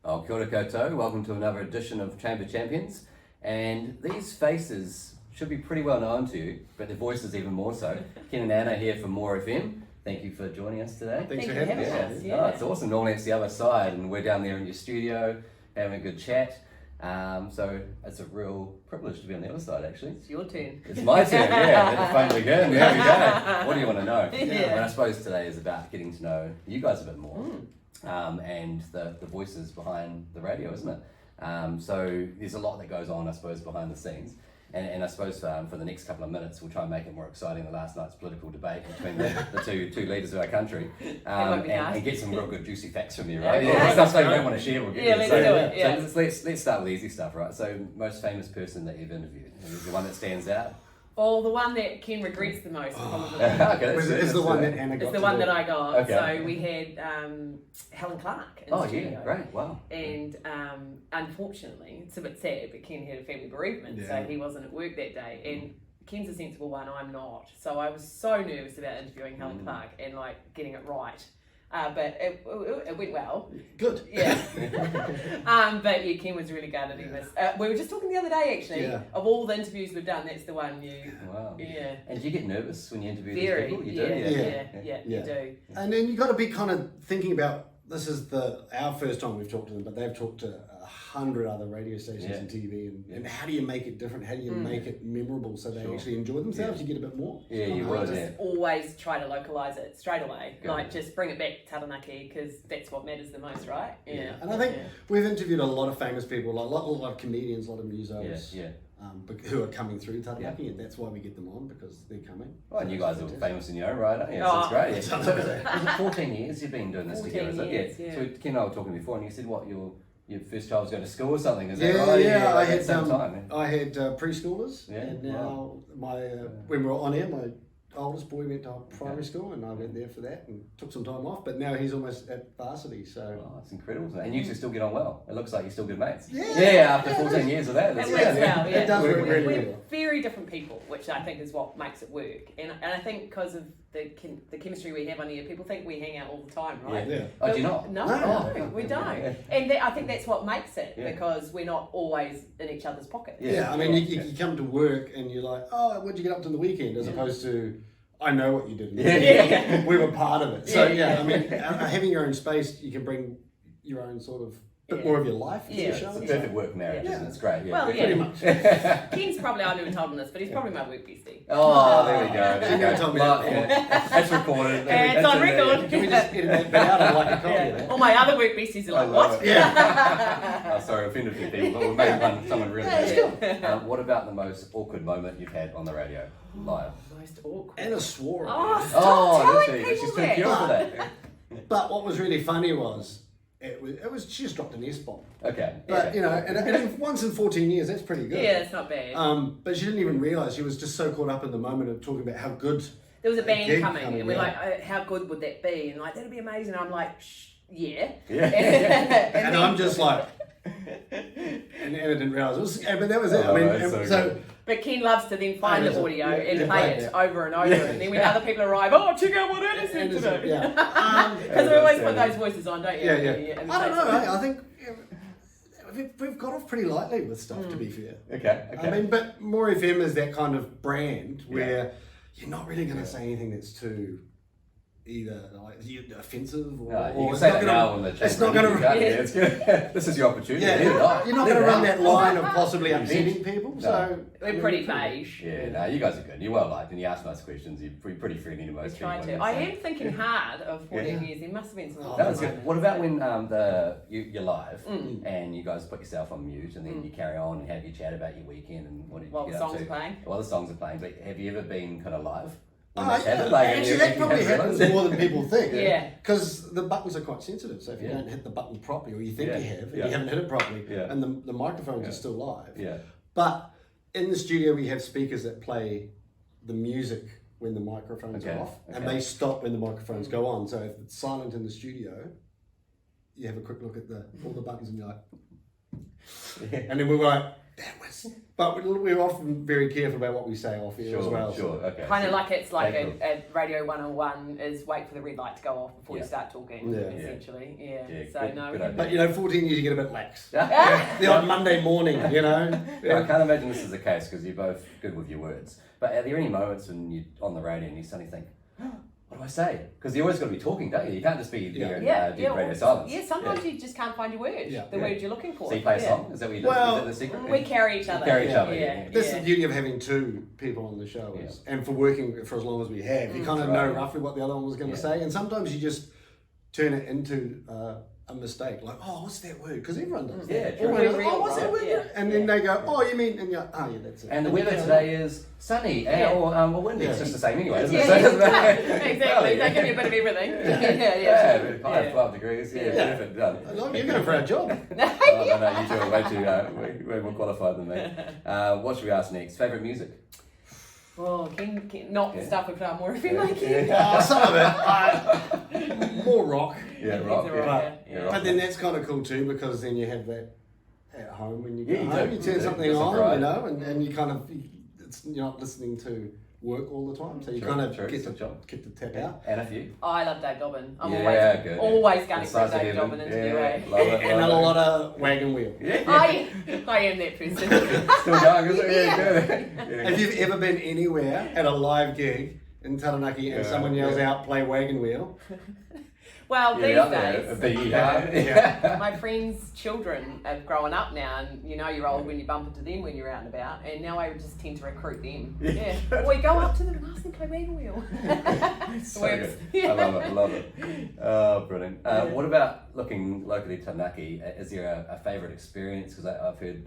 Oh, kia ora koutou. Welcome to another edition of Chamber Champions. And these faces should be pretty well known to you, but their voices even more so. Ken and Anna here from More FM. Thank you for joining us today. Thanks for having us. Yeah. Oh, it's awesome. Normally it's the other side, and we're down there in your studio having a good chat. So it's a real privilege to be on the other side, actually. It's your turn. It's my turn, yeah. Let the fun begin. There we go. What do you want to know? Yeah. Well, I suppose today is about getting to know you guys a bit more. And the voices behind the radio, isn't it? So there's a lot that goes on, I suppose, behind the scenes. And I suppose for the next couple of minutes, we'll try and make it more exciting than last night's political debate between the two leaders of our country. And get some real good juicy facts from you, right? Yeah. Stuff you don't want to share, we'll get let's do it. Yeah. So let's start with the easy stuff, right? So most famous person that you've interviewed, is the one that stands out? Well, the one that Ken regrets the most, probably. Okay, It's the one that Anna got. It's the one that I got. Okay. So we had Helen Clark in the Oh studio. yeah, great, wow. And unfortunately, it's a bit sad, but Ken had a family bereavement, so he wasn't at work that day. And Ken's a sensible one, I'm not. So I was so nervous about interviewing Helen Clark and like getting it right. But it went well. Good. Yeah. But yeah, Ken was really gutted he missed. We were just talking the other day actually, of all the interviews we've done, that's the one you... Wow. Yeah. And do you get nervous when you interview Very, these people? You yeah, do? you do. And then you've got to be kind of thinking about, this is our first time we've talked to them, but they've talked to 100 other radio stations and TV, and how do you make it different? How do you make it memorable so they actually enjoy themselves? You get a bit more. Yeah, you would. Just always try to localise it straight away. Like just bring it back to Taranaki because that's what matters the most, right? Yeah. And I think we've interviewed a lot of famous people, a lot of comedians, a lot of musos. Who are coming through Taranaki, and that's why we get them on, because they're coming. Oh, and you guys are famous in your own right, aren't you? So it's great. So was it 14 years you've been doing this together? 14 years, yeah. So Ken and I were talking before, and you said what your first child was going to school or something? Is that Yeah, right? yeah. I I had preschoolers, and now when we were on air, my oldest boy went to primary school, and I went there for that and took some time off. But now he's almost at varsity, so that's incredible, isn't it? And you two still get on well. It looks like you're still good mates. Yeah, after 14 years of that, It works well. Yeah, it does work really We're well. very different people, which I think is what makes it work. And I think because of the chemistry we have on here, people think we hang out all the time, right? Yeah. Oh, do you not? No, we don't. Yeah. And I think that's what makes it, because we're not always in each other's pockets. Yeah, I mean, you come to work and you're like, oh, what'd you get up to on the weekend? As opposed to, I know what you did. We were part of it. So I mean, having your own space, you can bring your own sort of bit more of your life to the show. It's a perfect work marriage, isn't it? It's great. Well, pretty much. Ken's probably, I've never told him this, but he's probably my work bestie. Oh, there we go. There you go. Told me that. That's recorded. It's on record. Can we just edit that out of like a copy? All my other work besties are like, what? Yeah. Sorry, offended a few people, but we'll make someone really good. What about the most awkward moment you've had on the radio live? Most awkward. Anna swore. Oh, stop telling she's people too that. pure for that. But what was really funny was, it was she just dropped an S-bomb. Okay. But, and once in 14 years, that's pretty good. Yeah, it's not bad. But she didn't even realise, she was just so caught up in the moment of talking about how good. There was a band coming, and we're yeah. like, how good would that be? And like, that'd be amazing. I'm like, yeah. And I'm just like, and Anna didn't realise it was, but that was it. I mean, but Ken loves to then find the audio and play it over and over, and then when other people arrive, oh, check out what Anna said today. Because we always put those voices on, don't you? Yeah. I don't know. I think we've got off pretty lightly with stuff, to be fair. Okay. I mean, but More FM is that kind of brand where you're not really going to say anything that's too either like offensive or you can say that now on the chat. It's not going to. It's good. This is your opportunity. You're not going to run that line of possibly upsetting people. So we're pretty beige. Yeah, no, you guys are good. You're well liked, and you ask nice questions. You're pretty friendly to most people. I am thinking hard of 14 years. There must have been some. That was good. What about when you're live and you guys put yourself on mute and then you carry on and have your chat about your weekend and what did you get up to? While the songs are playing. But have you ever been kind of live? Actually, that probably happens more than people think. Yeah. Because the buttons are quite sensitive. So if you don't hit the button properly, or you think you have, and you haven't hit it properly, and the microphones are still live. Yeah. But in the studio, we have speakers that play the music when the microphones are off, and they stop when the microphones go on. So if it's silent in the studio, you have a quick look at all the buttons, and you're like. And then we were like, that was... But we're often very careful about what we say off here as well. Sure, okay. Kind of like it's like a radio 101 is wait for the red light to go off before you start talking, essentially. Yeah. So good but 14 years you get a bit lax. The odd Monday morning, I can't imagine this is the case because you're both good with your words. But are there any moments when you're on the radio and you suddenly think, what do I say? Because you always got to be talking, don't you? You can't just be there and do radio silence. Yeah, sometimes you just can't find your word, the word you're looking for. So you play a song? Is that what you do? Is that the secret? We carry each other. That's the beauty of having two people on the show. And for working for as long as we have, you kind of know roughly what the other one was going to say. And sometimes you just turn it into a mistake. Like, oh, what's that word? Because everyone does that. Everyone goes, oh, what's that word? And then they go, oh, you mean, and you're like, oh, yeah, that's it. And the weather today is sunny or windy. It's just the same anyway, isn't it? Exactly. They give you a bit of everything. 12 degrees. Perfect. Done. You're going for our job. No, you two are way more qualified than me. What should we ask next? Favourite music? Oh, not the stuff we put on More FM like Oh, some of it. More rock. Rock. But then that's kind of cool too, because then you have that at home when you go home. You turn something It's on, and you kind of, you're not listening to work all the time, so you kind of get to tap out. And a few. Oh, I love Dave Dobbin. I'm good. always going for Dave Dobbin interview. Love it. And a lot of wagon wheel. I am that person. Still going, isn't it? If you've ever been anywhere at a live gig in Taranaki and someone yells out, play wagon wheel. Well, these days, my friends' children have grown up now, and you're old when you bump into them when you're out and about, and now I just tend to recruit them. We go up to them and ask them to play wagon wheel. So good. I love it. Oh, brilliant. What about looking locally at Taranaki? Is there a favourite experience? Because I've heard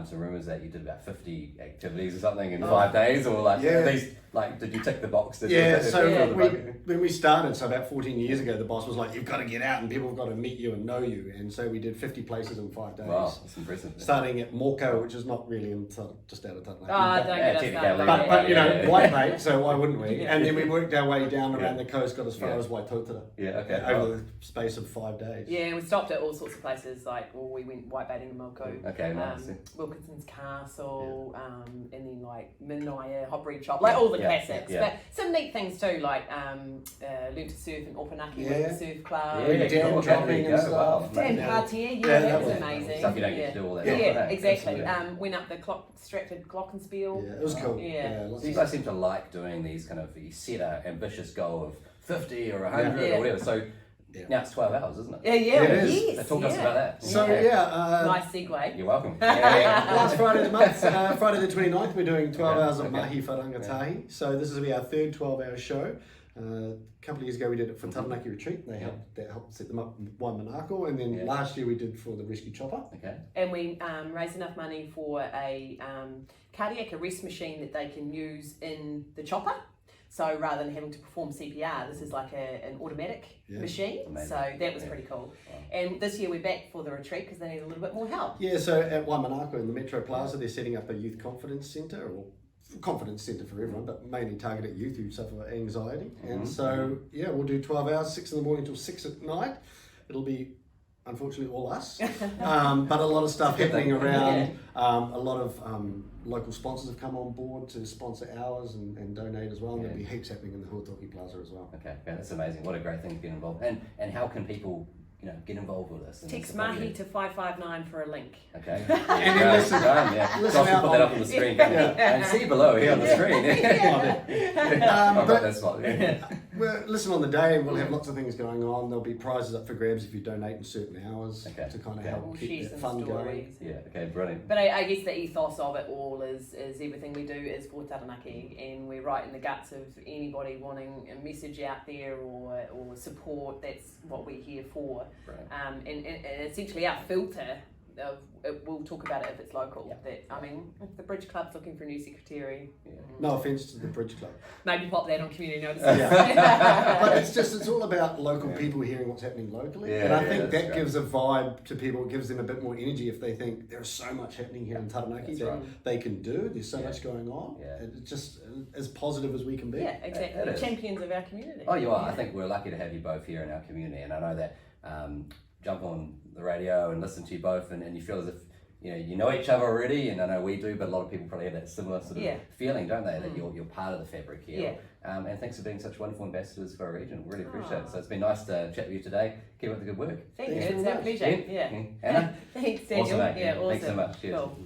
some rumours that you did about 50 activities or something in 5 days, or at least, did you tick the box? When we started, so about 14 years ago, the boss was like, you've got to get out and people have got to meet you and know you. And so we did 50 places in 5 days. Wow, that's impressive. Starting at Morco, which is not really just out of Taranaki. But white mate, so why wouldn't we? And then we worked our way down around the coast, got as far as Waitotara. Over the space of 5 days. Yeah, we stopped at all sorts of places, we went whitebaiting in Morco. Okay, nice. Wilkinson's Castle, and then Minaya, Hop Reed Shop, all the classics. But some neat things too, learned to surf in Opanaki with the surf club. Dam dropping and stuff. Dam party, that was amazing. Stuff you don't get to do all that. Exactly. Went up the distracted Glockenspiel. Yeah, it was cool. So you guys seem to like doing these you set an ambitious goal of 50 or 100 or whatever. So now it's 12 hours, isn't it? It is. So talk to us about that. So nice segue. You're welcome. Last Friday of the month, Friday the 29th, we're doing 12 hours of Mahi for Rangatahi. So this will be our third 12-hour show. A couple of years ago we did it for Taranaki Retreat. They helped set them up in Waimanako, and then last year we did for the Rescue Chopper. And we raised enough money for a cardiac arrest machine that they can use in the chopper. So rather than having to perform CPR, this is like an automatic machine. Amazing. So that was pretty cool. Wow. And this year we're back for the retreat because they need a little bit more help. Yeah, so at Waimanako in the Metro Plaza, they're setting up a youth confidence centre, or confidence centre for everyone, but mainly targeted youth who suffer anxiety. And so, we'll do 12 hours, 6 in the morning till 6 at night. It'll be, unfortunately, all us, but a lot of stuff happening around. A lot of local sponsors have come on board to sponsor hours and donate as well, and there'll be heaps happening in the Huatoki Plaza as well. Okay, that's amazing. What a great thing to get involved. And how can people get involved with this? Text Mahi to 559 for a link. Okay. And then listen Josh will put that up on the screen. And see below here on the screen. Well, listen on the day, and we'll have lots of things going on. There'll be prizes up for grabs if you donate in certain hours to kind of help keep that fun going. Okay, brilliant. But I guess the ethos of it all is everything we do is for Taranaki, and we're right in the guts of anybody wanting a message out there or support. That's what we're here for. Right. And essentially our filter we'll talk about it if it's local. If the Bridge Club's looking for a new secretary. No offence to the Bridge Club. Maybe pop that on community notices. But it's all about local people hearing what's happening locally. And I think that gives a vibe to people. It gives them a bit more energy if they think there's so much happening here in Taranaki that they can do. There's so much going on. It's just as positive as we can be. Yeah, exactly. Champions of our community. Oh, you are. I think we're lucky to have you both here in our community, and I know that jump on the radio and listen to you both, and you feel as if you know each other already, and I know we do, but a lot of people probably have that similar sort of feeling, don't they? That you're part of the fabric here. And thanks for being such wonderful ambassadors for our region. Really appreciate it. So it's been nice to chat with you today. Keep up the good work. Thank you. It's our pleasure. Anna? Thanks, Daniel. Awesome, mate. Yeah, awesome. Thanks so much. Cheers. Cool.